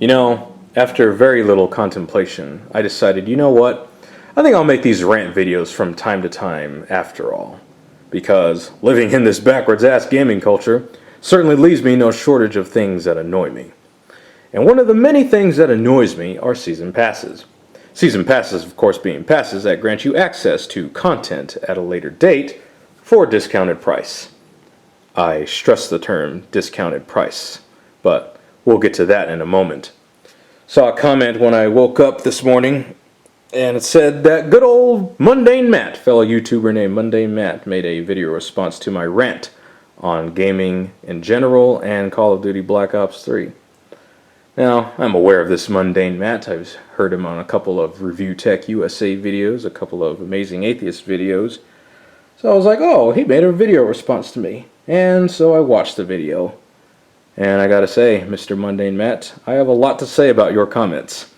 You know, after very little contemplation, I decided, you know what? I think I'll make these rant videos from time to time after all. Because living in this backwards-ass gaming culture certainly leaves me no shortage of things that annoy me. And one of the many things that annoys me are season passes. Season passes, of course, being passes that grant you access to content at a later date for a discounted price. I stress the term discounted price, but we'll get to that in a moment. Saw a comment when I woke up this morning, and it said that good old MundaneMatt, fellow YouTuber named MundaneMatt, made a video response to my rant on gaming in general and Call of Duty Black Ops 3. Now, I'm aware of this MundaneMatt. I've heard him on a couple of Review Tech USA videos, a couple of Amazing Atheist videos. So I was like, oh, he made a video response to me. And so I watched the video. And I gotta say, Mr. MundaneMatt, I have a lot to say about your comments.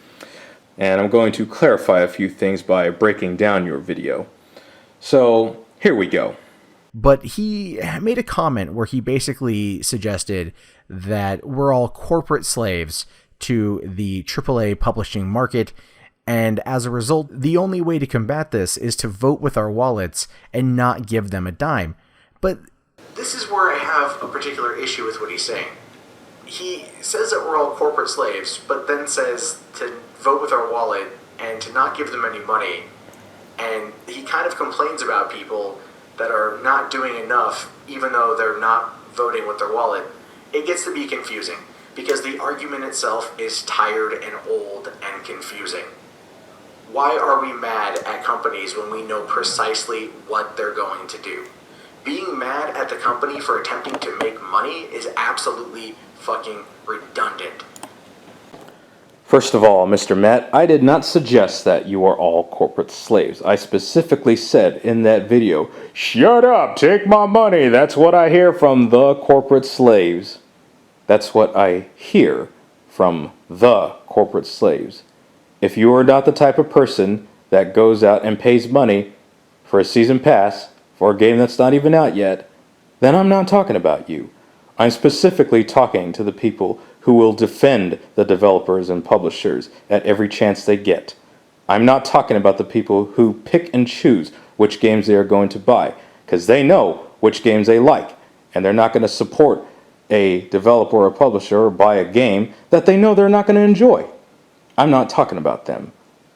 And I'm going to clarify a few things by breaking down your video. So, here we go. But he made a comment where he basically suggested that we're all corporate slaves to the AAA publishing market, and as a result, the only way to combat this is to vote with our wallets and not give them a dime. But this is where I have a particular issue with what he's saying. He says that we're all corporate slaves, but then says to vote with our wallet and to not give them any money. And he kind of complains about people that are not doing enough, even though they're not voting with their wallet. It gets to be confusing, because the argument itself is tired and old and confusing. Why are we mad at companies when we know precisely what they're going to do? Being mad at the company for attempting to make money is absolutely fucking redundant. First of all, Mr. Matt, I did not suggest that you are all corporate slaves. I specifically said in that video, shut up, take my money. That's what I hear from the corporate slaves. That's what I hear from the corporate slaves. If you are not the type of person that goes out and pays money for a season pass for a game that's not even out yet, then I'm not talking about you. I'm specifically talking to the people who will defend the developers and publishers at every chance they get. I'm not talking about the people who pick and choose which games they are going to buy, because they know which games they like, and they're not going to support a developer or a publisher or buy a game that they know they're not going to enjoy. I'm not talking about them.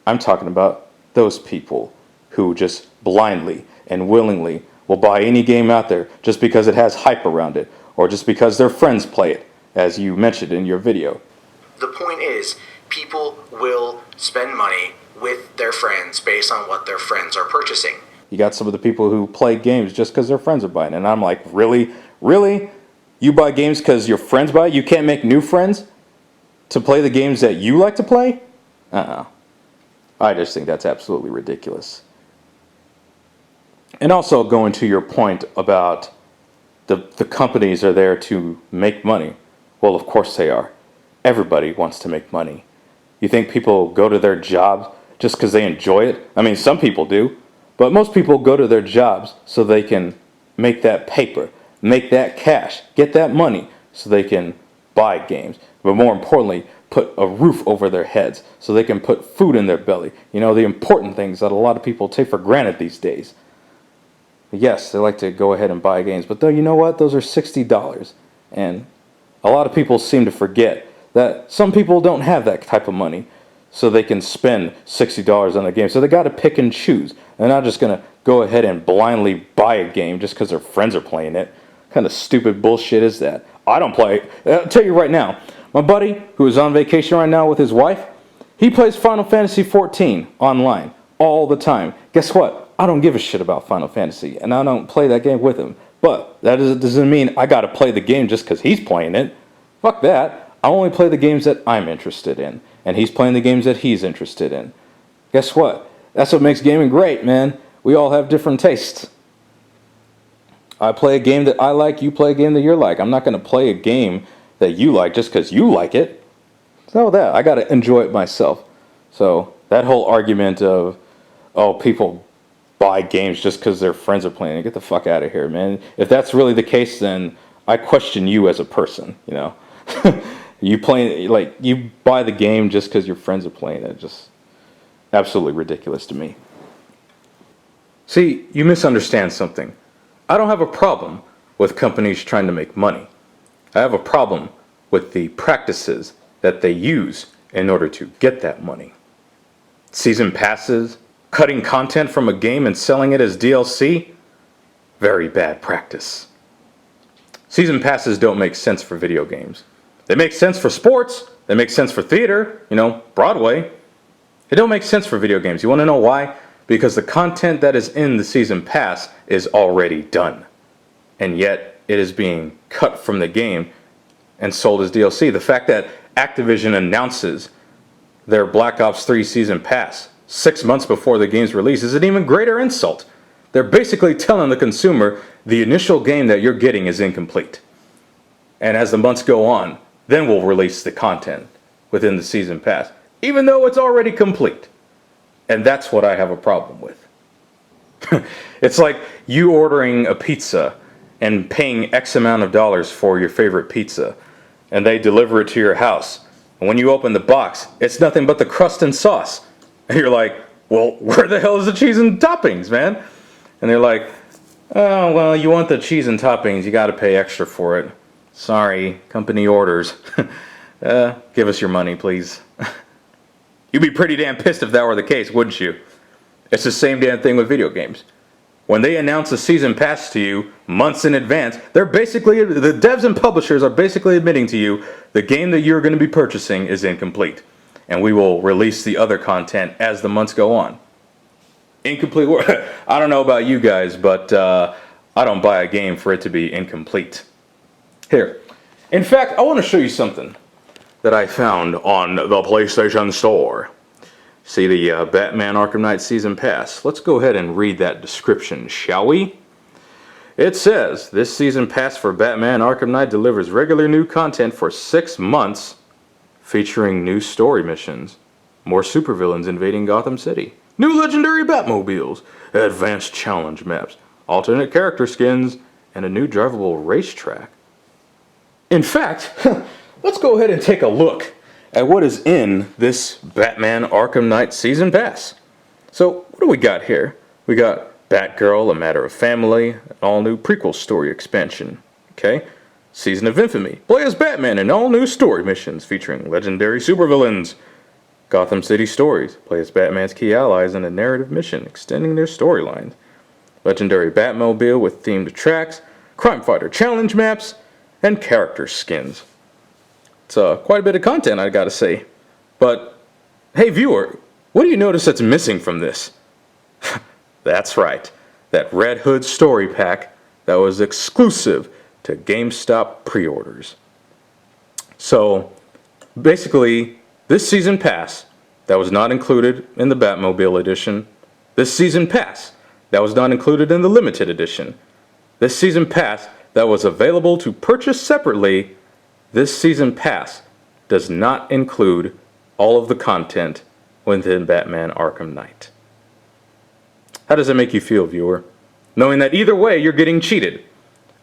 I'm talking about those people who just blindly and willingly will buy any game out there just because it has hype around it, or just because their friends play it, as you mentioned in your video. The point is, people will spend money with their friends based on what their friends are purchasing. You got some of the people who play games just because their friends are buying it. And I'm like, really? Really? You buy games because your friends buy it? You can't make new friends to play the games that you like to play? I just think that's absolutely ridiculous. And also going to your point about the companies are there to make money. Well, of course they are. Everybody wants to make money. You think people go to their jobs just because they enjoy it? I mean, some people do. But most people go to their jobs so they can make that paper, make that cash, get that money so they can buy games. But more importantly, put a roof over their heads so they can put food in their belly. You know, the important things that a lot of people take for granted these days. Yes, they like to go ahead and buy games, but though, you know what? Those are $60. And a lot of people seem to forget that some people don't have that type of money so they can spend $60 on a game. So they got to pick and choose. They're not just going to go ahead and blindly buy a game just because their friends are playing it. What kind of stupid bullshit is that? I don't play it. I'll tell you right now, my buddy who is on vacation right now with his wife, he plays Final Fantasy XIV online all the time. Guess what? I don't give a shit about Final Fantasy, and I don't play that game with him. But that doesn't mean I got to play the game just because he's playing it. Fuck that. I only play the games that I'm interested in, and he's playing the games that he's interested in. Guess what? That's what makes gaming great, man. We all have different tastes. I play a game that I like, you play a game that you like. I'm not going to play a game that you like just because you like it. So that, I got to enjoy it myself. So that whole argument of, oh, people buy games just because their friends are playing it, get the fuck out of here, man. If that's really the case, then I question you as a person, you know. You buy the game just because your friends are playing it. Just absolutely ridiculous to me. See, you misunderstand something. I don't have a problem with companies trying to make money. I have a problem with the practices that they use in order to get that money. Season passes, cutting content from a game and selling it as DLC, very bad practice. Season passes don't make sense for video games. They make sense for sports, they make sense for theater, Broadway. They don't make sense for video games. You want to know why? Because the content that is in the season pass is already done. And yet it is being cut from the game and sold as DLC. The fact that Activision announces their Black Ops 3 season pass 6 months before the game's release is an even greater insult. They're basically telling the consumer the initial game that you're getting is incomplete. And as the months go on, then we'll release the content within the season pass, even though it's already complete. And that's what I have a problem with. It's like you ordering a pizza and paying X amount of dollars for your favorite pizza, and they deliver it to your house. And when you open the box, it's nothing but the crust and sauce. And you're like, well, where the hell is the cheese and toppings, man? And they're like, oh, well, you want the cheese and toppings, you got to pay extra for it. Sorry, company orders. Give us your money, please. You'd be pretty damn pissed if that were the case, wouldn't you? It's the same damn thing with video games. When they announce a season pass to you months in advance, the devs and publishers are basically admitting to you the game that you're going to be purchasing is incomplete. And we will release the other content as the months go on. Incomplete. I don't know about you guys, but I don't buy a game for it to be incomplete. Here. In fact, I want to show you something that I found on the PlayStation Store. See the Batman Arkham Knight Season Pass. Let's go ahead and read that description, shall we? It says, this Season Pass for Batman Arkham Knight delivers regular new content for 6 months, featuring new story missions, more supervillains invading Gotham City, new legendary Batmobiles, advanced challenge maps, alternate character skins, and a new drivable racetrack. In fact, let's go ahead and take a look at what is in this Batman Arkham Knight Season Pass. So, what do we got here? We got Batgirl, A Matter of Family, an all-new prequel story expansion. Okay? Season of Infamy. Play as Batman in all-new story missions featuring legendary supervillains. Gotham City Stories. Play as Batman's key allies in a narrative mission extending their storylines. Legendary Batmobile with themed tracks, crime fighter challenge maps, and character skins. It's quite a bit of content, I gotta say. But, hey viewer, what do you notice that's missing from this? That's right, that Red Hood story pack that was exclusive to GameStop pre-orders. So, basically, this season pass that was not included in the Batmobile edition, this season pass that was not included in the limited edition, this season pass that was available to purchase separately, this season pass does not include all of the content within Batman Arkham Knight. How does that make you feel, viewer? Knowing that either way you're getting cheated.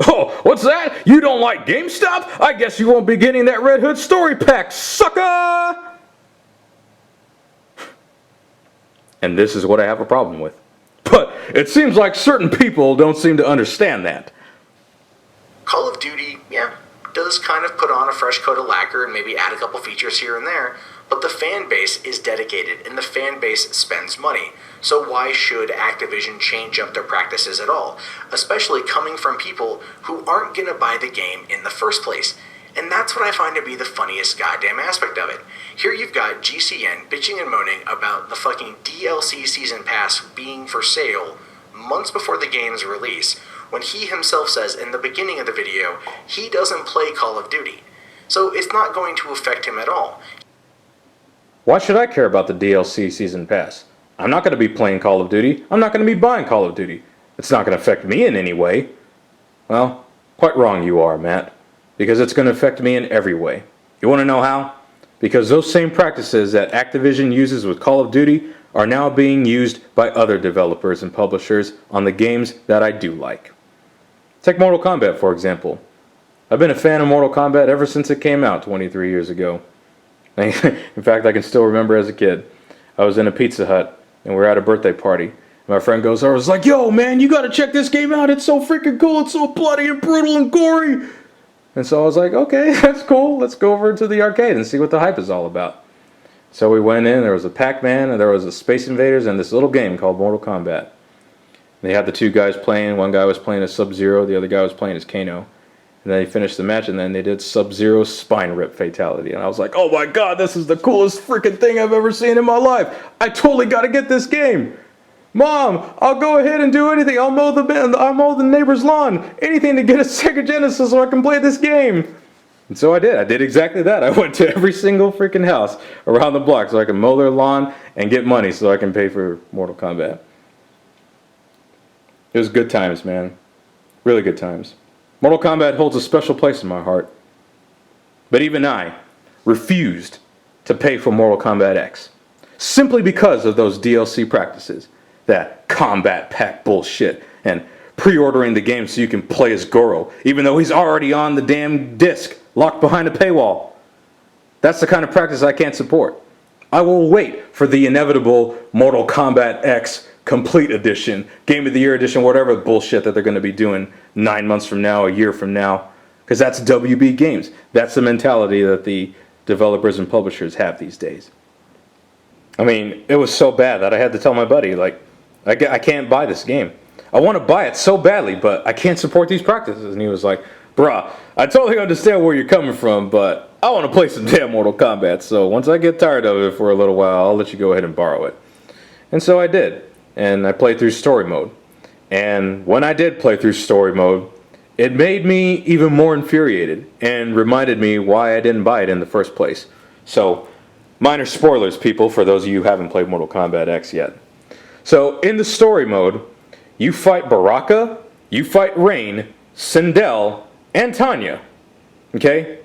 Oh, what's that? You don't like GameStop? I guess you won't be getting that Red Hood story pack, sucker! And this is what I have a problem with. But it seems like certain people don't seem to understand that. Call of Duty, does kind of put on a fresh coat of lacquer and maybe add a couple features here and there, but the fan base is dedicated and the fan base spends money. So why should Activision change up their practices at all? Especially coming from people who aren't going to buy the game in the first place. And that's what I find to be the funniest goddamn aspect of it. Here you've got GCN bitching and moaning about the fucking DLC season pass being for sale months before the game's release, when he himself says in the beginning of the video he doesn't play Call of Duty. So it's not going to affect him at all. Why should I care about the DLC season pass? I'm not going to be playing Call of Duty. I'm not going to be buying Call of Duty. It's not going to affect me in any way. Well, quite wrong you are, Matt. Because it's going to affect me in every way. You want to know how? Because those same practices that Activision uses with Call of Duty are now being used by other developers and publishers on the games that I do like. Take Mortal Kombat, for example. I've been a fan of Mortal Kombat ever since it came out 23 years ago. In fact, I can still remember as a kid. I was in a Pizza Hut, and we were at a birthday party. My friend goes over, was like, yo, man, you gotta check this game out. It's so freaking cool. It's so bloody and brutal and gory. And so I was like, okay, that's cool. Let's go over to the arcade and see what the hype is all about. So we went in. There was a Pac-Man, and there was a Space Invaders, and this little game called Mortal Kombat. They had the two guys playing. One guy was playing as Sub-Zero. The other guy was playing as Kano. And then they finished the match, and then they did Sub-Zero's spine rip fatality. And I was like, oh my god, this is the coolest freaking thing I've ever seen in my life. I totally got to get this game. Mom, I'll go ahead and do anything. I'll mow the neighbor's lawn. Anything to get a Sega Genesis so I can play this game. And so I did. I did exactly that. I went to every single freaking house around the block so I can mow their lawn and get money so I can pay for Mortal Kombat. It was good times, man. Really good times. Mortal Kombat holds a special place in my heart. But even I refused to pay for Mortal Kombat X. Simply because of those DLC practices. That combat pack bullshit. And pre-ordering the game so you can play as Goro. Even though he's already on the damn disc. Locked behind a paywall. That's the kind of practice I can't support. I will wait for the inevitable Mortal Kombat X Complete Edition, Game of the Year Edition, whatever bullshit that they're going to be doing 9 months from now, a year from now. Because that's WB Games. That's the mentality that the developers and publishers have these days. I mean, it was so bad that I had to tell my buddy, like, I can't buy this game. I want to buy it so badly, but I can't support these practices. And he was like, bruh, I totally understand where you're coming from, but I want to play some damn Mortal Kombat. So once I get tired of it for a little while, I'll let you go ahead and borrow it. And so I did. And I played through story mode. And when I did play through story mode, it made me even more infuriated and reminded me why I didn't buy it in the first place. So, minor spoilers, people, for those of you who haven't played Mortal Kombat X yet. So, in the story mode, you fight Baraka, you fight Rain, Sindel, and Tanya. Okay?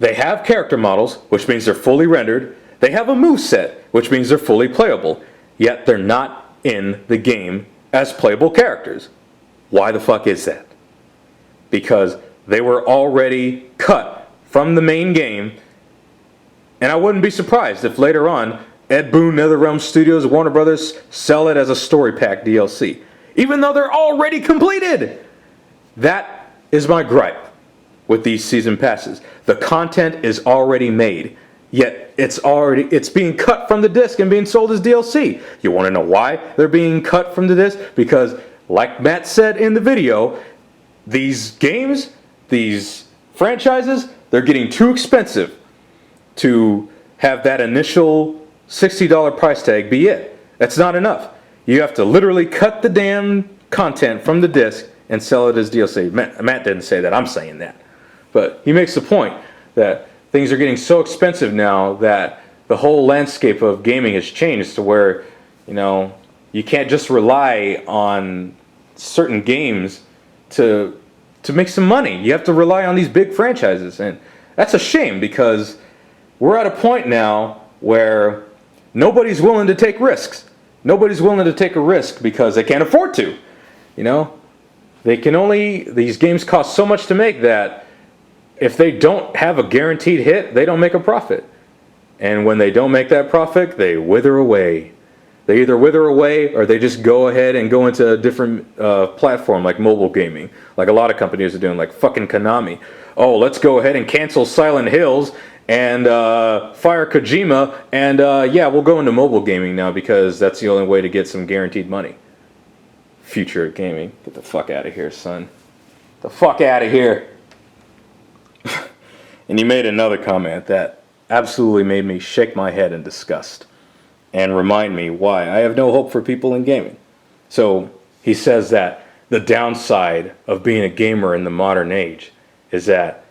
They have character models, which means they're fully rendered. They have a moveset, which means they're fully playable. Yet they're not in the game as playable characters. Why the fuck is that? Because they were already cut from the main game, and I wouldn't be surprised if later on Ed Boon, NetherRealm Studios, Warner Brothers sell it as a story pack DLC, even though they're already completed. That is my gripe with these season passes. The content is already made. Yet it's being cut from the disc and being sold as DLC. You want to know why they're being cut from the disc? Because, like Matt said in the video, these games, these franchises, they're getting too expensive to have that initial $60 price tag be it. That's not enough. You have to literally cut the damn content from the disc and sell it as DLC. Matt didn't say that. I'm saying that. But he makes the point that things are getting so expensive now that the whole landscape of gaming has changed to where, you know, you can't just rely on certain games to make some money. You have to rely on these big franchises. And that's a shame because we're at a point now where nobody's willing to take risks. Nobody's willing to take a risk because they can't afford to. You know, these games cost so much to make that if they don't have a guaranteed hit, they don't make a profit. And when they don't make that profit, they wither away. They either wither away or they just go ahead and go into a different platform like mobile gaming. Like a lot of companies are doing, like fucking Konami. Oh, let's go ahead and cancel Silent Hills and fire Kojima. And yeah, we'll go into mobile gaming now because that's the only way to get some guaranteed money. Future of gaming. Get the fuck out of here, son. The fuck out of here. And he made another comment that absolutely made me shake my head in disgust and remind me why I have no hope for people in gaming. So he says that the downside of being a gamer in the modern age is that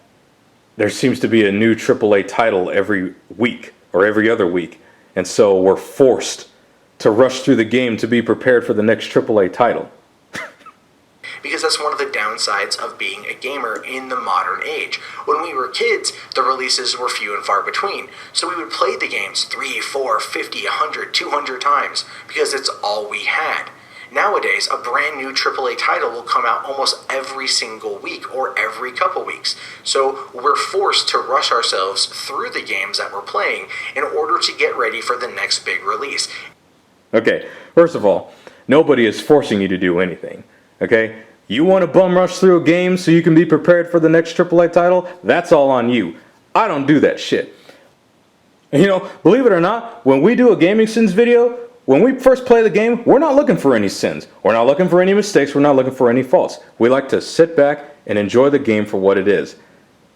there seems to be a new AAA title every week or every other week. And so we're forced to rush through the game to be prepared for the next AAA title. Because that's one of the downsides of being a gamer in the modern age. When we were kids, the releases were few and far between, so we would play the games 3, 4, 50, 100, 200 times, because it's all we had. Nowadays, a brand new AAA title will come out almost every single week or every couple weeks. So we're forced to rush ourselves through the games that we're playing in order to get ready for the next big release. Okay, first of all, nobody is forcing you to do anything. Okay? You want to bum rush through a game so you can be prepared for the next AAA title? That's all on you. I don't do that shit. And believe it or not, when we do a gaming sins video, when we first play the game, we're not looking for any sins. We're not looking for any mistakes. We're not looking for any faults. We like to sit back and enjoy the game for what it is.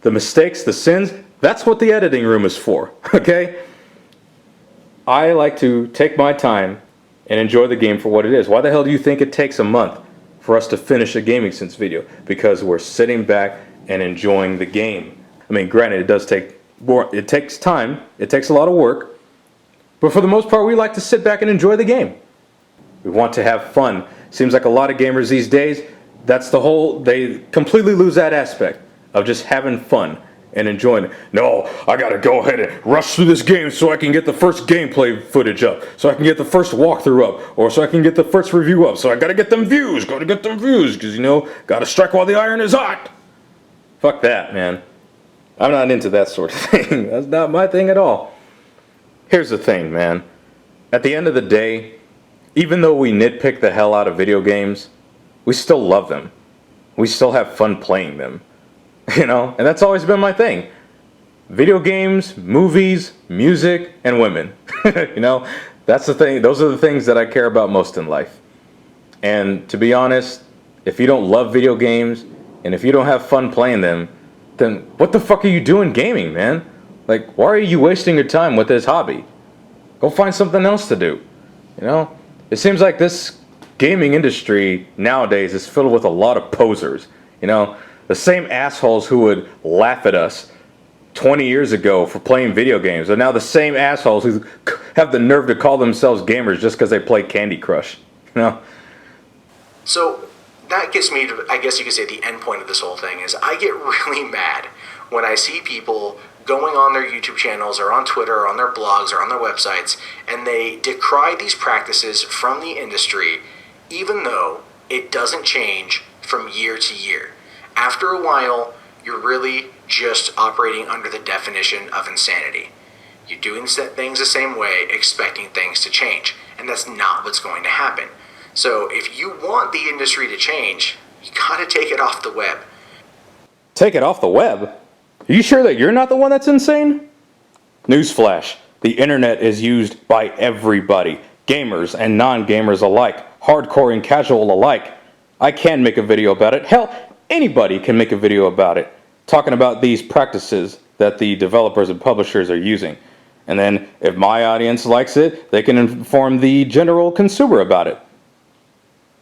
The mistakes, the sins, that's what the editing room is for. Okay? I like to take my time and enjoy the game for what it is. Why the hell do you think it takes a month for us to finish a gaming sins video? Because we're sitting back and enjoying the game. I mean, granted, it does take more. It takes time. It takes a lot of work. But for the most part, we like to sit back and enjoy the game. We want to have fun. Seems like a lot of gamers these days, they completely lose that aspect of just having fun and enjoying it. No, I gotta go ahead and rush through this game so I can get the first gameplay footage up, so I can get the first walkthrough up, or so I can get the first review up. So I gotta get them views, because gotta strike while the iron is hot. Fuck that, man. I'm not into that sort of thing. That's not my thing at all. Here's the thing, man. At the end of the day, even though we nitpick the hell out of video games, we still love them. We still have fun playing them. And that's always been my thing. Video games, movies, music, and women. That's the thing. Those are the things that I care about most in life. And to be honest, if you don't love video games, and if you don't have fun playing them, then what the fuck are you doing gaming, man? Like, why are you wasting your time with this hobby? Go find something else to do. It seems like this gaming industry nowadays is filled with a lot of posers. The same assholes who would laugh at us 20 years ago for playing video games are now the same assholes who have the nerve to call themselves gamers just because they play Candy Crush. So that gets me to, I guess you could say, the end point of this whole thing is I get really mad when I see people going on their YouTube channels or on Twitter or on their blogs or on their websites, and they decry these practices from the industry, even though it doesn't change from year to year. After a while, you're really just operating under the definition of insanity. You're doing things the same way, expecting things to change, and that's not what's going to happen. So if you want the industry to change, you gotta take it off the web. Take it off the web? Are you sure that you're not the one that's insane? Newsflash. The internet is used by everybody. Gamers and non-gamers alike. Hardcore and casual alike. I can make a video about it. Hell, anybody can make a video about it. Talking about these practices that the developers and publishers are using. And then, if my audience likes it, they can inform the general consumer about it.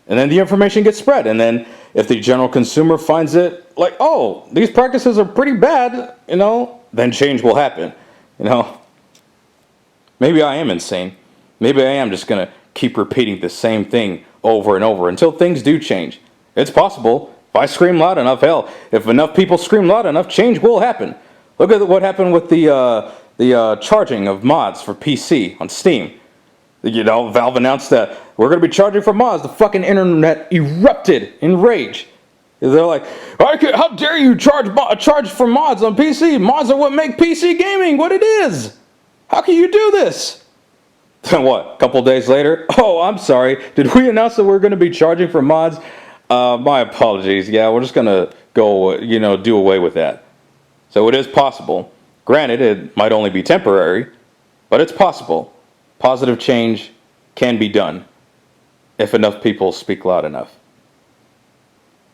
And then the information gets spread. And then, if the general consumer finds it like, oh, these practices are pretty bad, then change will happen. Maybe I am insane. Maybe I am just going to keep repeating the same thing over and over until things do change. It's possible. If I scream loud enough, hell, if enough people scream loud enough, change will happen. Look at what happened with the charging of mods for PC on Steam. Valve announced that we're going to be charging for mods. The fucking internet erupted in rage. They're like, how dare you charge for mods on PC? Mods are what make PC gaming what it is. How can you do this? Then what? A couple days later, oh, I'm sorry. Did we announce that we're going to be charging for mods? My apologies. Yeah, we're just going to go, do away with that. So it is possible. Granted, it might only be temporary, but it's possible. Positive change can be done if enough people speak loud enough.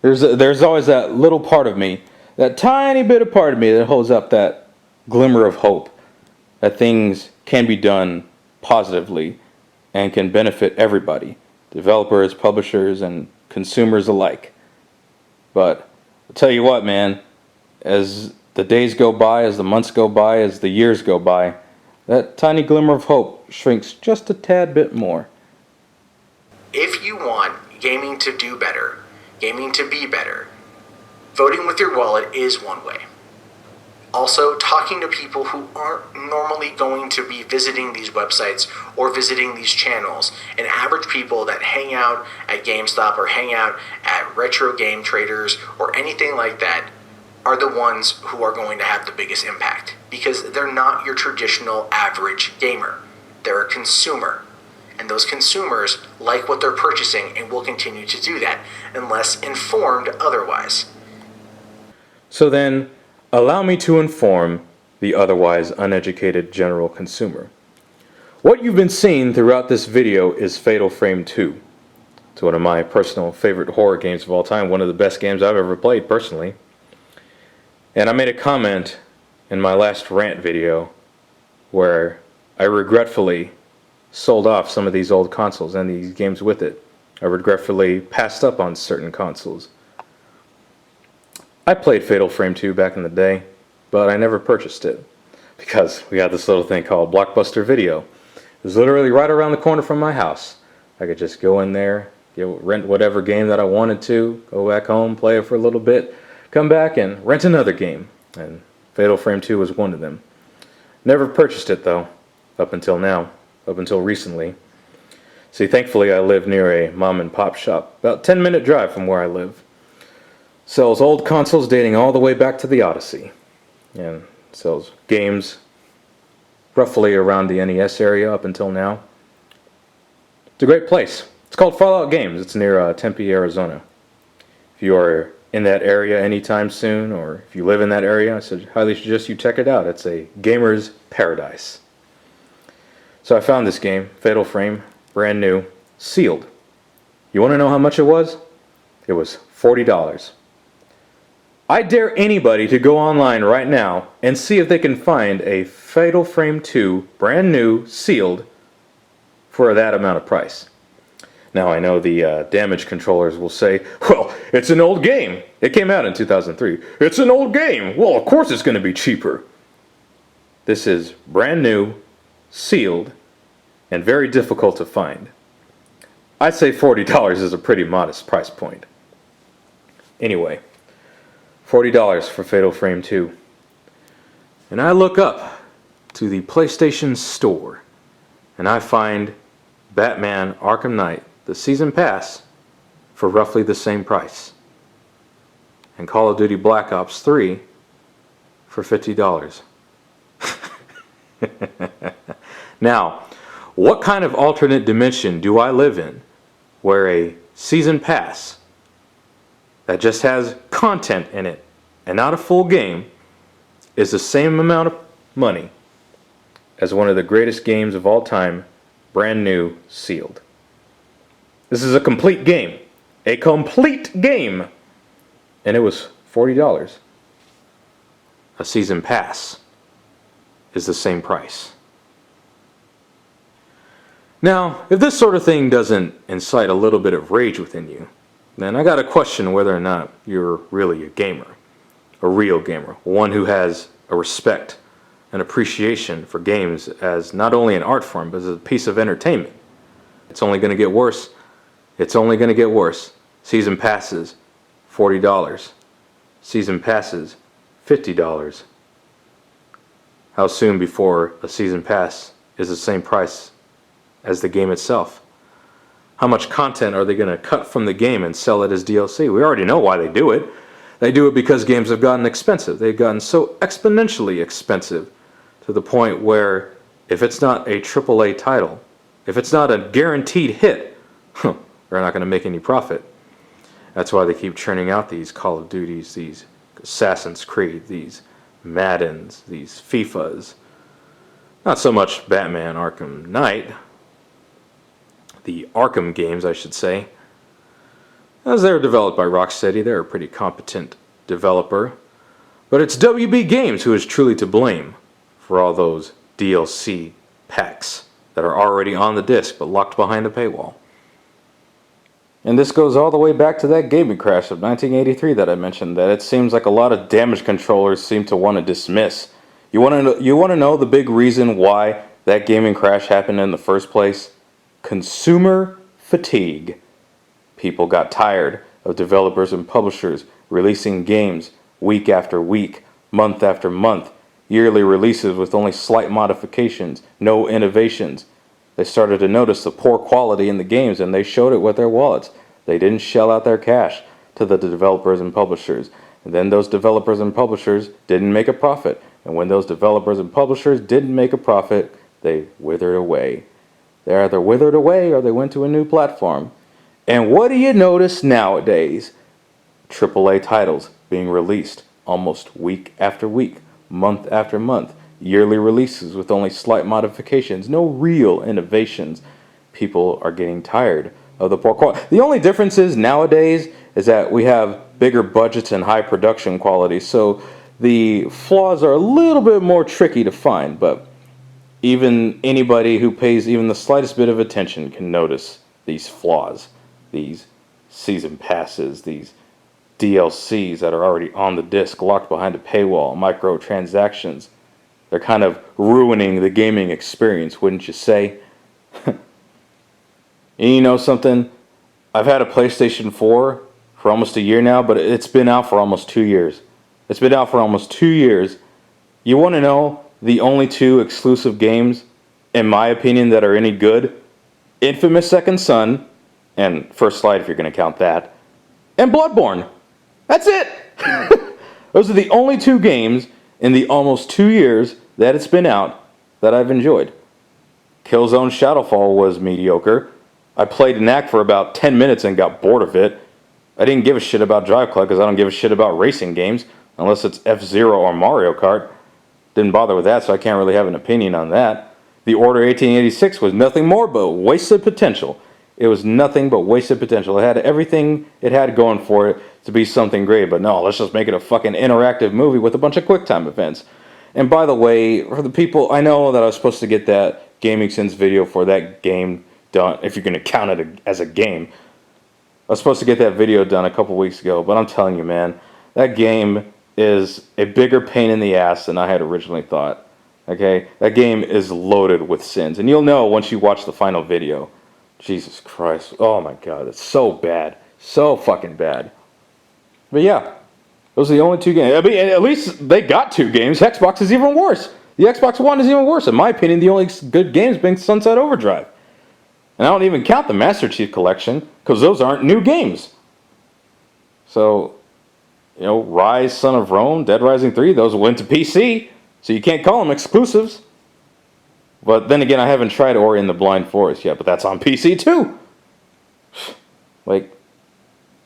There's always that little part of me, that tiny bit of part of me that holds up that glimmer of hope that things can be done positively and can benefit everybody, developers, publishers, and consumers alike. But I'll tell you what, man, as the days go by, as the months go by, as the years go by, that tiny glimmer of hope shrinks just a tad bit more. If you want gaming to do better, gaming to be better, voting with your wallet is one way. Also, talking to people who aren't normally going to be visiting these websites or visiting these channels, and average people that hang out at GameStop or hang out at retro game traders or anything like that, are the ones who are going to have the biggest impact, because they're not your traditional average gamer. They're a consumer, and those consumers like what they're purchasing and will continue to do that unless informed otherwise. So then, allow me to inform the otherwise uneducated general consumer. What you've been seeing throughout this video is Fatal Frame 2. It's one of my personal favorite horror games of all time, one of the best games I've ever played personally. And I made a comment in my last Rant video where I regretfully sold off some of these old consoles and these games with it. I regretfully passed up on certain consoles. I played Fatal Frame 2 back in the day, but I never purchased it because we had this little thing called Blockbuster Video. It was literally right around the corner from my house. I could just go in there, rent whatever game that I wanted to, go back home, play it for a little bit, come back and rent another game. And Fatal Frame 2 was one of them. Never purchased it though, up until now, up until recently. See, thankfully I live near a mom and pop shop, about 10-minute drive from where I live. Sells old consoles dating all the way back to the Odyssey, and sells games roughly around the NES area up until now. It's a great place. It's called Fallout Games. It's near Tempe, Arizona. If you are in that area anytime soon, or if you live in that area, I highly suggest you check it out. It's a gamer's paradise. So I found this game, Fatal Frame, brand new, sealed. You want to know how much it was? It was $40. I dare anybody to go online right now and see if they can find a Fatal Frame 2, brand new, sealed, for that amount of price. Now I know the damage controllers will say, well, it's an old game. It came out in 2003. It's an old game. Well, of course it's going to be cheaper. This is brand new, sealed, and very difficult to find. I'd say $40 is a pretty modest price point. Anyway, $40 for Fatal Frame 2. And I look up to the PlayStation Store, and I find Batman Arkham Knight, the Season Pass, for roughly the same price. And Call of Duty Black Ops 3 for $50. Now, what kind of alternate dimension do I live in where a Season Pass that just has content in it and not a full game is the same amount of money as one of the greatest games of all time, brand new, sealed? This is a complete game. A complete game! And it was $40. A Season Pass is the same price. Now, if this sort of thing doesn't incite a little bit of rage within you, then I gotta question whether or not you're really a gamer. A real gamer. One who has a respect and appreciation for games as not only an art form, but as a piece of entertainment. It's only gonna get worse. It's only gonna get worse. Season passes, $40. Season passes, $50. How soon before a season pass is the same price as the game itself? How much content are they going to cut from the game and sell it as DLC? We already know why they do it. They do it because games have gotten expensive. They've gotten so exponentially expensive to the point where if it's not a AAA title, if it's not a guaranteed hit, they're not going to make any profit. That's why they keep churning out these Call of Duties, these Assassin's Creed, these Maddens, these FIFAs. Not so much Batman Arkham Knight. The Arkham games, I should say. As they're developed by Rocksteady, they're a pretty competent developer. But it's WB Games who is truly to blame for all those DLC packs that are already on the disc but locked behind a paywall. And this goes all the way back to that gaming crash of 1983 that I mentioned, that it seems like a lot of damage controllers seem to want to dismiss. You want to know the big reason why that gaming crash happened in the first place? Consumer fatigue. People got tired of developers and publishers releasing games week after week, month after month, yearly releases with only slight modifications, no innovations. They started to notice the poor quality in the games, and they showed it with their wallets. They didn't shell out their cash to the developers and publishers. And then those developers and publishers didn't make a profit. And when those developers and publishers didn't make a profit, they withered away. They either withered away or they went to a new platform. And what do you notice nowadays? AAA titles being released almost week after week, month after month. Yearly releases with only slight modifications, no real innovations. People are getting tired of the poor quality. The only difference is nowadays is that we have bigger budgets and high production quality, so the flaws are a little bit more tricky to find, but even anybody who pays even the slightest bit of attention can notice these flaws, these season passes, these DLCs that are already on the disc, locked behind a paywall, microtransactions. They're kind of ruining the gaming experience, wouldn't you say? And you know something? I've had a PlayStation 4 for almost a year now, but it's been out for almost 2 years. It's been out for almost 2 years. You want to know the only two exclusive games, in my opinion, that are any good? Infamous Second Son, and First Light if you're going to count that, and Bloodborne. That's it! Those are the only two games in the almost 2 years that it's been out that I've enjoyed. Killzone Shadowfall was mediocre. I played Knack for about 10 minutes and got bored of it. I didn't give a shit about Drive Club because I don't give a shit about racing games unless it's F-Zero or Mario Kart. Didn't bother with that, so I can't really have an opinion on that. The Order 1886 was nothing more but wasted potential. It was nothing but wasted potential. It had everything it had going for it to be something great, but no, let's just make it a fucking interactive movie with a bunch of QuickTime events. And by the way, for the people, I know that I was supposed to get that Gaming Sins video for that game done, if you're going to count it as a game. I was supposed to get that video done a couple weeks ago, but I'm telling you, man, that game is a bigger pain in the ass than I had originally thought. Okay? That game is loaded with sins, and you'll know once you watch the final video. Jesus Christ. Oh my God, it's so bad. So fucking bad. But yeah, those are the only two games. I mean, at least they got two games. Xbox is even worse. The Xbox One is even worse. In my opinion, the only good games being Sunset Overdrive. And I don't even count the Master Chief Collection, because those aren't new games. So, you know, Rise, Son of Rome, Dead Rising 3, those went to PC, so you can't call them exclusives. But then again, I haven't tried Ori and the Blind Forest yet, but that's on PC too. Like,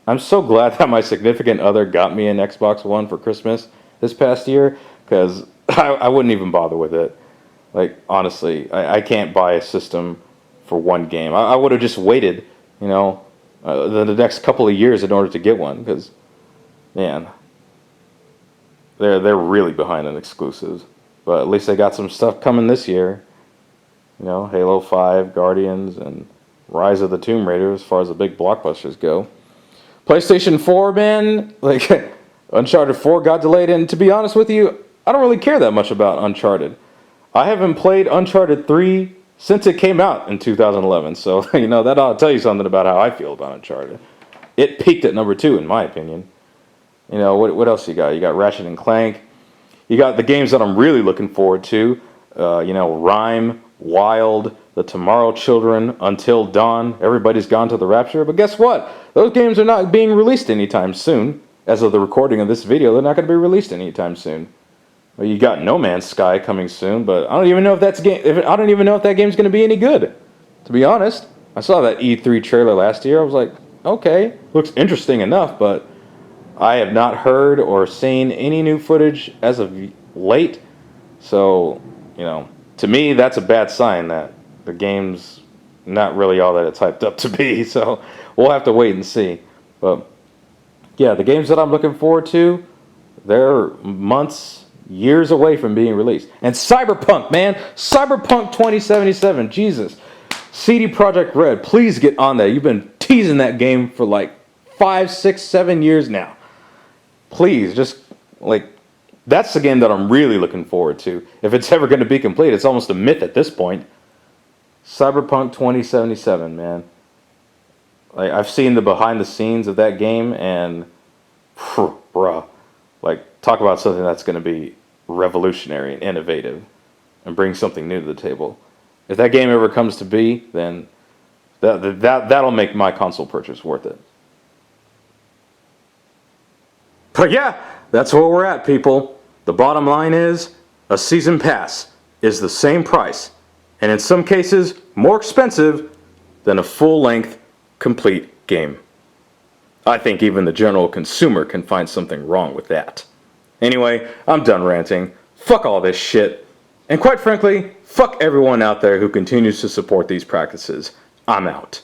I'm so glad that my significant other got me an Xbox One for Christmas this past year, because I wouldn't even bother with it. Like, honestly, I can't buy a system for one game. I would have just waited, you know, the next couple of years in order to get one, because, man, they're really behind on exclusives. But at least they got some stuff coming this year. You know, Halo 5, Guardians, and Rise of the Tomb Raider as far as the big blockbusters go. PlayStation 4, man, like, Uncharted 4 got delayed, and to be honest with you, I don't really care that much about Uncharted. I haven't played Uncharted 3 since it came out in 2011, so, you know, that ought to tell you something about how I feel about Uncharted. It peaked at number 2, in my opinion. You know, what else you got? You got Ratchet and Clank. You got the games that I'm really looking forward to. You know, Rime, Wild, The Tomorrow Children, Until Dawn. Everybody's gone to the Rapture. But guess what? Those games are not being released anytime soon. As of the recording of this video, they're not going to be released anytime soon. Well, you got No Man's Sky coming soon, but I don't even know if I don't even know if that game's going to be any good. To be honest, I saw that E3 trailer last year. I was like, okay, looks interesting enough, but I have not heard or seen any new footage as of late. So, you know, to me, that's a bad sign that the game's not really all that it's hyped up to be. So we'll have to wait and see. But yeah, the games that I'm looking forward to, they're months, years away from being released. And Cyberpunk, man, Cyberpunk 2077, Jesus. CD Projekt Red, please get on that. You've been teasing that game for like 5, 6, 7 years now. Please, just, like, that's the game that I'm really looking forward to. If it's ever going to be complete, it's almost a myth at this point. Cyberpunk 2077, man. Like, I've seen the behind the scenes of that game, and, bruh, like, talk about something that's going to be revolutionary and innovative and bring something new to the table. If that game ever comes to be, then that'll make my console purchase worth it. But yeah, that's where we're at, people. The bottom line is, a season pass is the same price, and in some cases, more expensive than a full-length, complete game. I think even the general consumer can find something wrong with that. Anyway, I'm done ranting. Fuck all this shit. And quite frankly, fuck everyone out there who continues to support these practices. I'm out.